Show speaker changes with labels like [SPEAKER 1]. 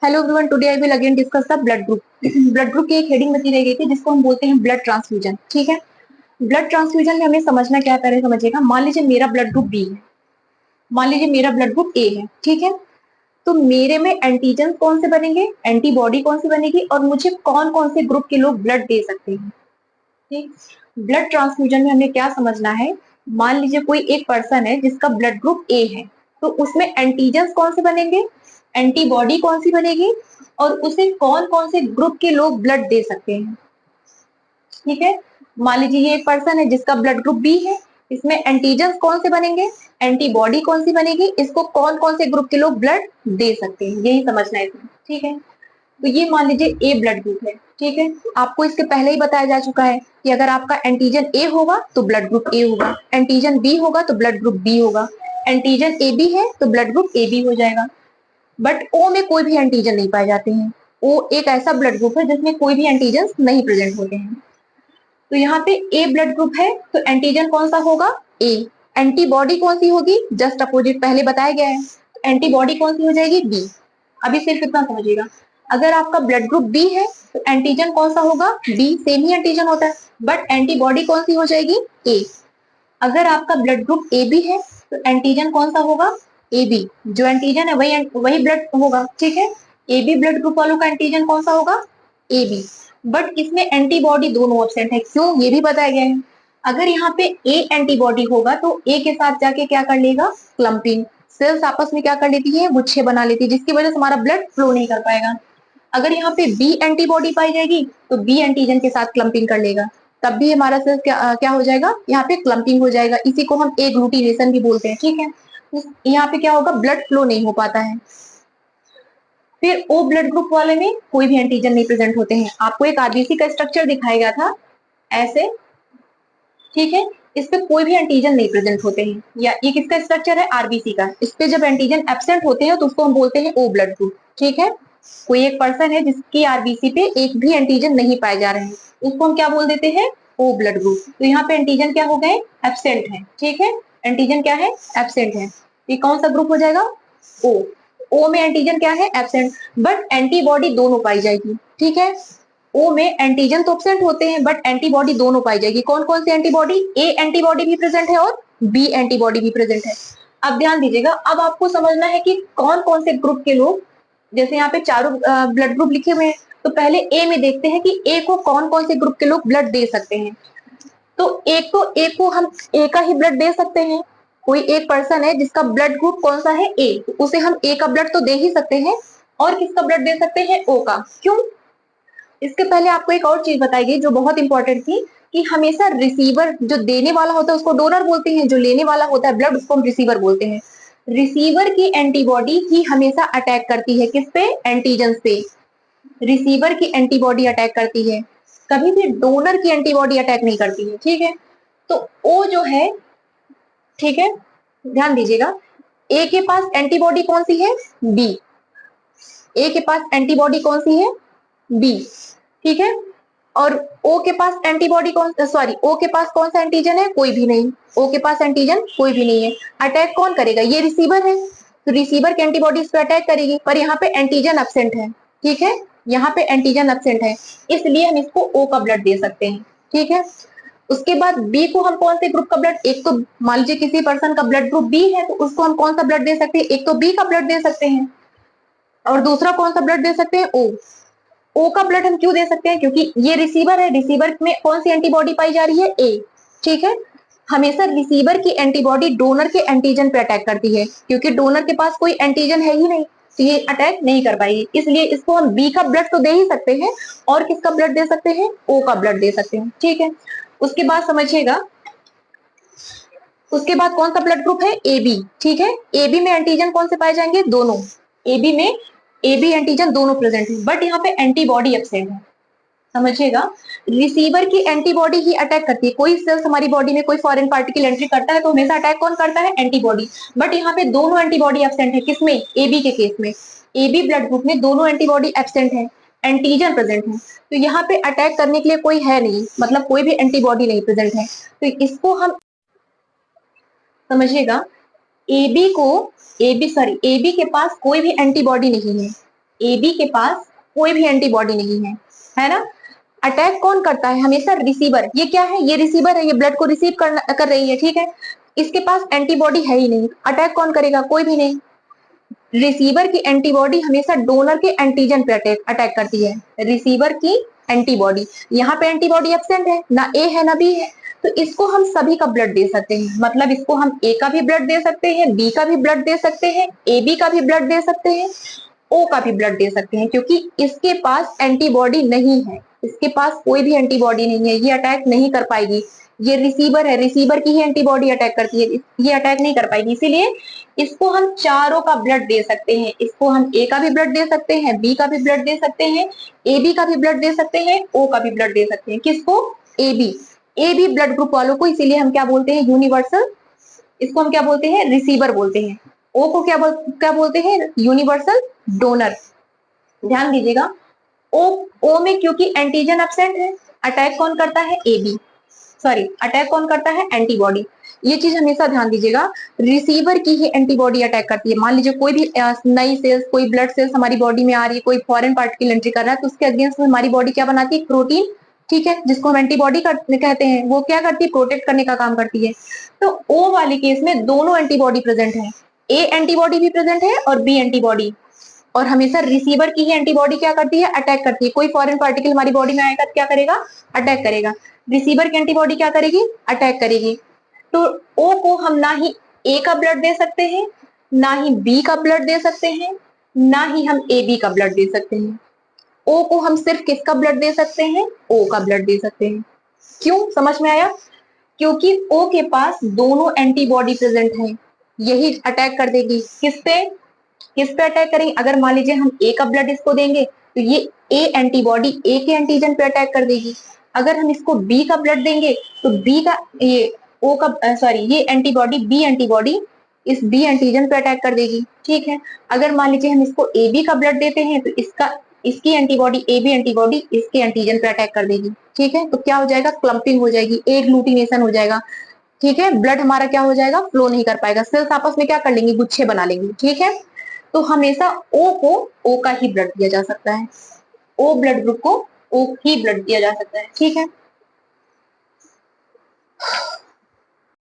[SPEAKER 1] Hello everyone, today I will again discuss the blood group. Blood group की एक heading बती रह गई थी जिसको हम बोलते हैं ब्लड ट्रांसफ्यूजन। ठीक है, ब्लड ट्रांसफ्यूजन में हमें समझना क्या है, पहले समझिएगा। मान लीजिए मेरा ब्लड ग्रुप बी है, मान लीजिए मेरा ब्लड ग्रुप ए है। ठीक है, तो मेरे में एंटीजन कौन से बनेंगे, एंटीबॉडी कौन सी बनेगी, और मुझे कौन कौन से ग्रुप के लोग ब्लड दे सकते हैं। ठीक, ब्लड ट्रांसफ्यूजन में हमें क्या समझना है। मान लीजिए कोई एक पर्सन है जिसका ब्लड ग्रुप ए है, तो उसमें एंटीजन कौन से बनेंगे, एंटीबॉडी कौन सी बनेगी, और उसे कौन कौन से ग्रुप के लोग ब्लड दे सकते हैं। ठीक है, मान लीजिए ये एक पर्सन है जिसका ब्लड ग्रुप बी है, इसमें एंटीजन कौन से बनेंगे, एंटीबॉडी कौन सी बनेगी, इसको कौन कौन से ग्रुप के लोग ब्लड दे सकते हैं, यही समझना है इसमें। ठीक है, तो ये मान लीजिए ए ब्लड ग्रुप है। ठीक है, आपको इसके पहले ही बताया जा चुका है कि अगर आपका एंटीजन ए होगा तो ब्लड ग्रुप ए होगा, एंटीजन बी होगा तो ब्लड ग्रुप बी होगा, एंटीजन ए बी है तो ब्लड ग्रुप ए बी हो जाएगा। बट ओ में कोई भी एंटीजन नहीं पाए जाते हैं। ओ एक ऐसा ब्लड ग्रुप है जिसमें कोई भी एंटीजन नहीं प्रेजेंट होते हैं। तो यहाँ पे ए ब्लड ग्रुप है तो एंटीजन कौन सा होगा, ए। एंटीबॉडी कौन सी होगी, जस्ट अपोजिट पहले बताया गया है। एंटीबॉडी कौन सी हो जाएगी, बी। अभी सिर्फ इतना समझिएगा, अगर आपका ब्लड ग्रुप बी है तो एंटीजन कौन सा होगा, बी, सेम ही एंटीजन होता है। बट एंटीबॉडी कौन सी हो जाएगी, ए। अगर आपका ब्लड ग्रुप ए बी है तो एंटीजन कौन सा होगा, ए बी। जो एंटीजन है वही वही ब्लड होगा। ठीक है, ए बी ब्लड ग्रुप वालों का एंटीजन कौन सा होगा, ए बी। बट इसमें एंटीबॉडी दोनों एब्सेंट है, क्यों ये भी बताया गया है। अगर यहाँ पे ए एंटीबॉडी होगा तो ए के साथ जाके क्या कर लेगा, क्लम्पिंग। सेल्स आपस में क्या कर लेती है, गुच्छे बना लेती है, जिसकी वजह से हमारा ब्लड फ्लो नहीं कर पाएगा। अगर यहाँ पे बी एंटीबॉडी पाई जाएगी तो बी एंटीजन के साथ क्लम्पिंग कर लेगा, तब भी हमारा सेल्स क्या हो जाएगा, यहाँ पे क्लम्पिंग हो जाएगा। इसी को हम एग्लूटिनेशन भी बोलते हैं। ठीक है, यहाँ पे क्या होगा, ब्लड फ्लो नहीं हो पाता है। फिर ओ ब्लड ग्रुप वाले में कोई भी एंटीजन नहीं प्रेजेंट होते हैं। आपको एक आरबीसी का स्ट्रक्चर दिखाया गया था ऐसे। ठीक है, इस पे कोई भी एंटीजन नहीं प्रेजेंट होते हैं, या ये किसका स्ट्रक्चर है, आरबीसी का। इस पे जब एंटीजन एब्सेंट होते हैं तो उसको हम बोलते हैं ओ ब्लड ग्रुप। ठीक है, कोई एक पर्सन है जिसकी आरबीसी पे एक भी एंटीजन नहीं पाए जा रहे हैं, उसको हम क्या बोल देते हैं, ओ ब्लड ग्रुप। तो यहाँ पे एंटीजन क्या हो गए, एब्सेंट है। ठीक है, एंटीजन क्या है, एब्सेंट है। ये कौन सा ग्रुप हो जाएगा, ओ। ओ में एंटीजन क्या है, एब्सेंट, बट एंटीबॉडी दोनों पाई जाएगी। ठीक है, ओ में एंटीजन तो एब्सेंट होते हैं बट एंटीबॉडी दोनों पाई जाएगी। कौन कौन सी एंटीबॉडी, ए एंटीबॉडी भी प्रेजेंट है और बी एंटीबॉडी भी प्रेजेंट है। अब ध्यान दीजिएगा, अब आपको समझना है कि कौन कौन से ग्रुप के लोग, जैसे यहाँ पे चारों ब्लड ग्रुप लिखे हुए हैं, तो पहले ए में देखते हैं कि ए को कौन कौन से ग्रुप के लोग ब्लड दे सकते हैं। तो ए को हम ए का ही ब्लड दे सकते हैं। कोई एक पर्सन है जिसका ब्लड ग्रुप कौन सा है, ए, तो उसे हम ए का ब्लड तो दे ही सकते हैं। और किसका ब्लड दे सकते हैं, ओ का। क्यों, इसके पहले आपको एक और चीज बताई गई जो बहुत इंपॉर्टेंट थी, कि हमेशा रिसीवर, जो देने वाला होता है उसको डोनर बोलते हैं, जो लेने वाला होता है ब्लड उसको हम रिसीवर बोलते हैं। रिसीवर की एंटीबॉडी ही हमेशा अटैक करती है किस पे, एंटीजन पे। रिसीवर की एंटीबॉडी अटैक करती है, कभी भी डोनर की एंटीबॉडी अटैक नहीं करती है। ठीक है, तो ओ जो है, ठीक है, ध्यान दीजिएगा, ए के पास एंटीबॉडी कौन सी है, बी। ए के पास एंटीबॉडी कौन सी है, बी। ठीक है, और ओ के पास एंटीबॉडी कौन, सॉरी, ओ के पास कौन सा एंटीजन है, कोई भी नहीं। ओ के पास एंटीजन कोई भी नहीं है। अटैक कौन करेगा, ये रिसीवर है, तो रिसीवर की एंटीबॉडी इस पर अटैक करेगी, पर यहाँ पे एंटीजन एब्सेंट है। ठीक है, यहाँ पे एंटीजन एब्सेंट है, इसलिए हम इसको ओ का ब्लड दे सकते हैं। ठीक है, उसके बाद बी को हम कौन से ग्रुप का ब्लड, एक तो मान लीजिए किसी पर्सन का ब्लड ग्रुप बी है तो उसको हम कौन सा ब्लड दे सकते हैं, एक तो बी का ब्लड दे सकते हैं, और दूसरा कौन सा ब्लड दे सकते हैं, ओ। ओ का ब्लड हम क्यों दे सकते हैं, क्योंकि ये रिसीवर है, रिसीवर में कौन सी एंटीबॉडी पाई जा रही है, ए। ठीक है, हमेशा रिसीवर की एंटीबॉडी डोनर के एंटीजन पे अटैक करती है, क्योंकि डोनर के पास कोई एंटीजन है ही नहीं, तो ये अटैक नहीं कर पाएगी, इसलिए इसको हम बी का ब्लड तो दे ही सकते हैं, और किसका ब्लड दे सकते हैं, ओ का ब्लड दे सकते हैं। ठीक है, उसके बाद समझिएगा, उसके बाद कौन सा ब्लड ग्रुप है, ए बी। ठीक है, ए बी में एंटीजन कौन से पाए जाएंगे, दोनों। ए बी में ए बी एंटीजन दोनों प्रेजेंट है, बट यहाँ पे एंटीबॉडी एब्सेंट है। समझिएगा, रिसीवर की एंटीबॉडी ही अटैक करती है। कोई सेल्स हमारी बॉडी में कोई फॉरेन पार्टिकल एंट्री करता है तो हमेशा अटैक कौन करता है, एंटीबॉडी। बट यहाँ पे दोनों एंटीबॉडी एब्सेंट है, किसमें, एबी के केस में। एबी ब्लड ग्रुप में दोनों एंटीबॉडी एब्सेंट है, एंटीजन प्रेजेंट है, तो यहाँ पे अटैक करने के लिए कोई है नहीं, मतलब कोई भी एंटीबॉडी नहीं प्रेजेंट है। तो इसको हम समझिएगा, एबी को, एबी के पास कोई भी एंटीबॉडी नहीं है, ए बी के पास कोई भी एंटीबॉडी नहीं है ना। अटैक कौन करता है हमेशा? रिसीवर। ये क्या है? ये रिसीवर है, ये ब्लड को रिसीव कर रही है, ठीक है। इसके पास एंटीबॉडी है ही नहीं, अटैक कौन करेगा? कोई भी नहीं। रिसीवर की एंटीबॉडी हमेशा डोनर के एंटीजन पे अटैक करती है। रिसीवर की एंटीबॉडी, यहाँ पे एंटीबॉडी एब्सेंट है, ना ए है ना बी है, तो इसको हम सभी का ब्लड दे सकते हैं। मतलब इसको हम ए का भी ब्लड दे सकते हैं, बी का भी ब्लड दे सकते हैं, ए बी का भी ब्लड दे सकते हैं, ओ का भी ब्लड दे सकते हैं, क्योंकि इसके पास एंटीबॉडी नहीं है। इसके पास कोई भी एंटीबॉडी नहीं है, ये अटैक नहीं कर पाएगी। ये रिसीवर है, रिसीवर की ही एंटीबॉडी अटैक करती है, ये अटैक नहीं कर पाएगी। इसीलिए इसको हम चारों का ब्लड दे सकते हैं। इसको हम ए का भी ब्लड दे सकते हैं, बी का भी ब्लड दे सकते हैं, ए बी का भी ब्लड दे सकते हैं, ओ का भी ब्लड दे सकते हैं। किसको? ए बी ब्लड ग्रुप वालों को। इसीलिए हम क्या बोलते हैं? यूनिवर्सल। इसको हम क्या बोलते हैं? रिसीवर बोलते हैं। ओ को क्या बोलते हैं? Universal donor. ध्यान दीजिएगा, ओ में क्योंकि एंटीजन एब्सेंट है, अटैक कौन करता है? A B. सॉरी, अटैक कौन करता है? एंटीबॉडी। ये चीज हमेशा ध्यान दीजिएगा, रिसीवर की ही एंटीबॉडी अटैक करती है। मान लीजिए कोई भी नई सेल्स, कोई ब्लड सेल्स हमारी बॉडी में आ रही है, कोई फॉरेन पार्टिकल एंट्री कर रहा है, तो उसके अगेंस्ट में हमारी बॉडी क्या बनाती है? प्रोटीन, ठीक है, जिसको हम एंटीबॉडी कहते हैं। वो क्या करती है? प्रोटेक्ट करने का काम करती है। तो ओ वाले केस में दोनों एंटीबॉडी प्रेजेंट है, ए एंटीबॉडी भी प्रेजेंट है और बी एंटीबॉडी। और हमेशा रिसीवर की ही एंटीबॉडी क्या करती है? अटैक करती है। कोई फॉरेन पार्टिकल हमारी बॉडी में आएगा तो क्या करेगा? अटैक करेगा। रिसीवर की एंटीबॉडी क्या करेगी? अटैक करेगी। तो ओ को हम ना ही ए का ब्लड दे सकते हैं, ना ही बी का ब्लड दे सकते हैं, ना ही हम ए बी का ब्लड दे सकते हैं। ओ को हम सिर्फ किसका ब्लड दे सकते हैं? ओ का ब्लड दे सकते हैं। क्यों? समझ में आया? क्योंकि ओ के पास दोनों एंटीबॉडी प्रेजेंट है, यही अटैक कर देगी। किस पे अटैक करेंगे? अगर मान लीजिए हम ए का ब्लड इसको देंगे तो ये ए एंटीबॉडी ए के एंटीजन पे अटैक कर देगी। अगर हम इसको बी का ब्लड देंगे तो बी का ये ओ का सॉरी ये एंटीबॉडी बी एंटीबॉडी इस बी एंटीजन पे अटैक कर देगी, ठीक है। अगर मान लीजिए हम इसको ए बी का ब्लड देते हैं तो इसकी एंटीबॉडी ए बी एंटीबॉडी इसके एंटीजन पे अटैक कर देगी, ठीक है। तो क्या हो जाएगा? क्लम्पिंग हो जाएगी, एग्लूटिनेशन हो जाएगा, ठीक है। ब्लड हमारा क्या हो जाएगा? फ्लो नहीं कर पाएगा, सेल्स आपस में क्या कर लेंगे? गुच्छे बना लेंगे, ठीक है। तो हमेशा ओ को ओ का ही ब्लड दिया जा सकता है, ओ ब्लड ग्रुप को ओ ही ब्लड दिया जा सकता है, ठीक है।